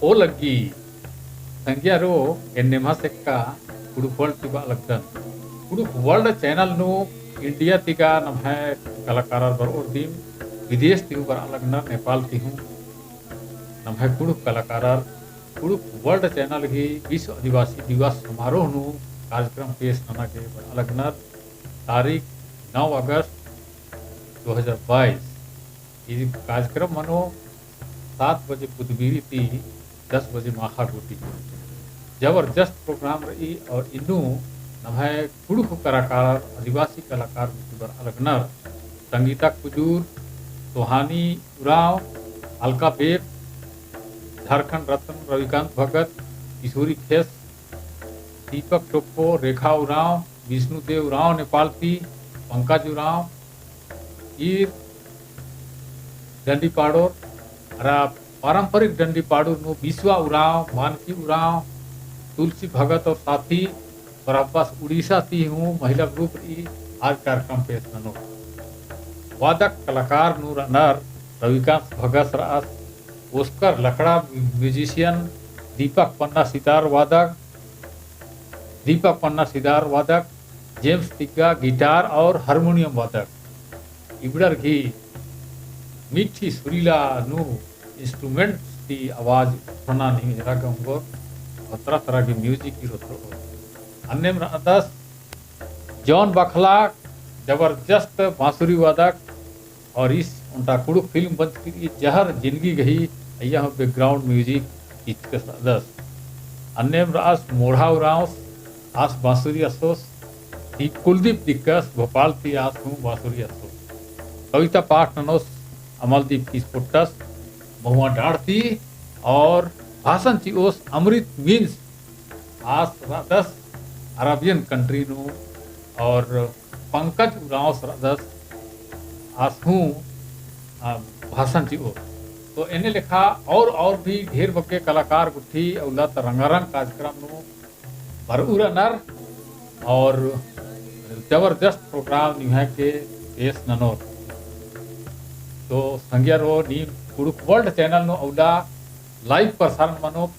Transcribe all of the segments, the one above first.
ओ लगी संज्ञा रो enema सेक्का Kurukh world तिबा लगदन Kurukh world channel नु इंडिया तिगा नम्हे कलाकार बर ओर्दिम विदेश तिहु बर अलगना नेपाल तिहु नम्हे कुडुक कलाकार कुडुक वर्ल्ड चैनल की विश्व आदिवासी दिवस समारोह नु कार्यक्रम पेश नना के बर अलगना तारीख 9 अगस्त 2022 ये कार्यक्रम मनो 7 बजे बुधवीरी थी 10 बजे माखा गोटी जबरदस्त प्रोग्राम रही और इन्नू नम्हे कुडुक कलाकार आदिवासी कलाकार बर अलगनर संगीता कुजूर सोहानी उराव अलका बेग झारखंड रत्न रविकांत भगत किशोरी खेस दीपक टोप्पो रेखा उराव विष्णुदेव उराव नेपाल थी पंकज उराव ईर डंडी पाड़ोर पारंपरिक डंडी पाड़ोर नु बिस्वा उराव मानसी उराव तुलसी भगत और साथी बराबस उड़ीसा ती हूँ महिला ग्रुप आज कार्यक्रम पेश ननो वादक कलाकार नु नर रविकांत भगत रास ओस्कर लकड़ा म्यूजिशियन दीपक पन्ना सितार वादक जेम्स टिक्का गिटार और हारमोनियम वादक इबड़र की मीठी सुरीला नु इंस्ट्रूमेंट की आवाज सुना नहीं जरा गंगो और तरह तरह की म्यूजिक की होतो अन्य दस जॉन बखला जबरदस्त बांसुरी वादक और इस उनका कुड़ुक फिल्म बंद की जहर जिंदगी गई यह बैकग्राउंड म्यूजिक इसके दस अन्य रास मोढ़ा उराव आस बांसुरी असोस कुलदीप दिक्कस भोपाल थी आस हूँ बांसुरी असोस कविता पाठ ननोस अमलदीप की स्पुट्टस महुआ डाढ़ थी और भाषण थी ओस अमृत मीन्स आस 10 अरबियन कंट्री नु और पंकज उराव 10 आस हूँ भाषण थी ओ तो इन्हें लिखा और भी ढेर बके कलाकार गुट्ठी औलत रंगारंग कार्यक्रम नु भरपूर नर और जबरदस्त प्रोग्राम निभा के पेश ननोर तो संज्ञा रो नीम कुडुक वर्ल्ड चैनल नो औला लाइव प्रसारण मनो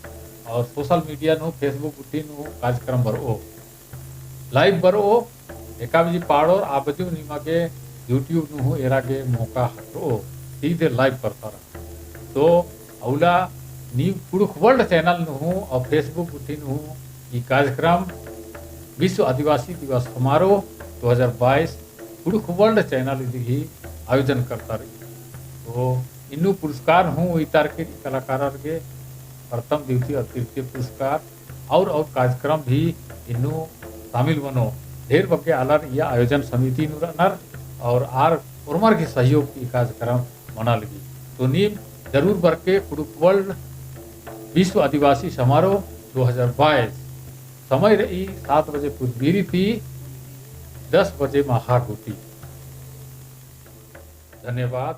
और सोशल मीडिया नो फेसबुक गुट्ठी नो कार्यक्रम बरो लाइव बरो एका बजे पाड़ो आपजू निमा के यूट्यूब नु एरा के मौका हटो सीधे लाइव प्रसारण तो औला नीम कुडुक वर्ल्ड चैनल नु और फेसबुक गुट्ठी नु ये कार्यक्रम विश्व आदिवासी दिवस समारोह 2022 कुडुक वर्ल्ड चैनल ही आयोजन करता रही तो इन्नू पुरस्कार हूँ इतार के कलाकार के प्रथम द्वितीय और तृतीय पुरस्कार और कार्यक्रम भी इन्नू शामिल बनो ढेर बके आलर या आयोजन समिति नर और उर्मर के सहयोग की कार्यक्रम मना लगी तो नीम जरूर बरके कुडुक वर्ल्ड विश्व आदिवासी समारोह 2022 समय रही 7 बजे पुदबीरी थी 10 बजे महागुटी धन्यवाद।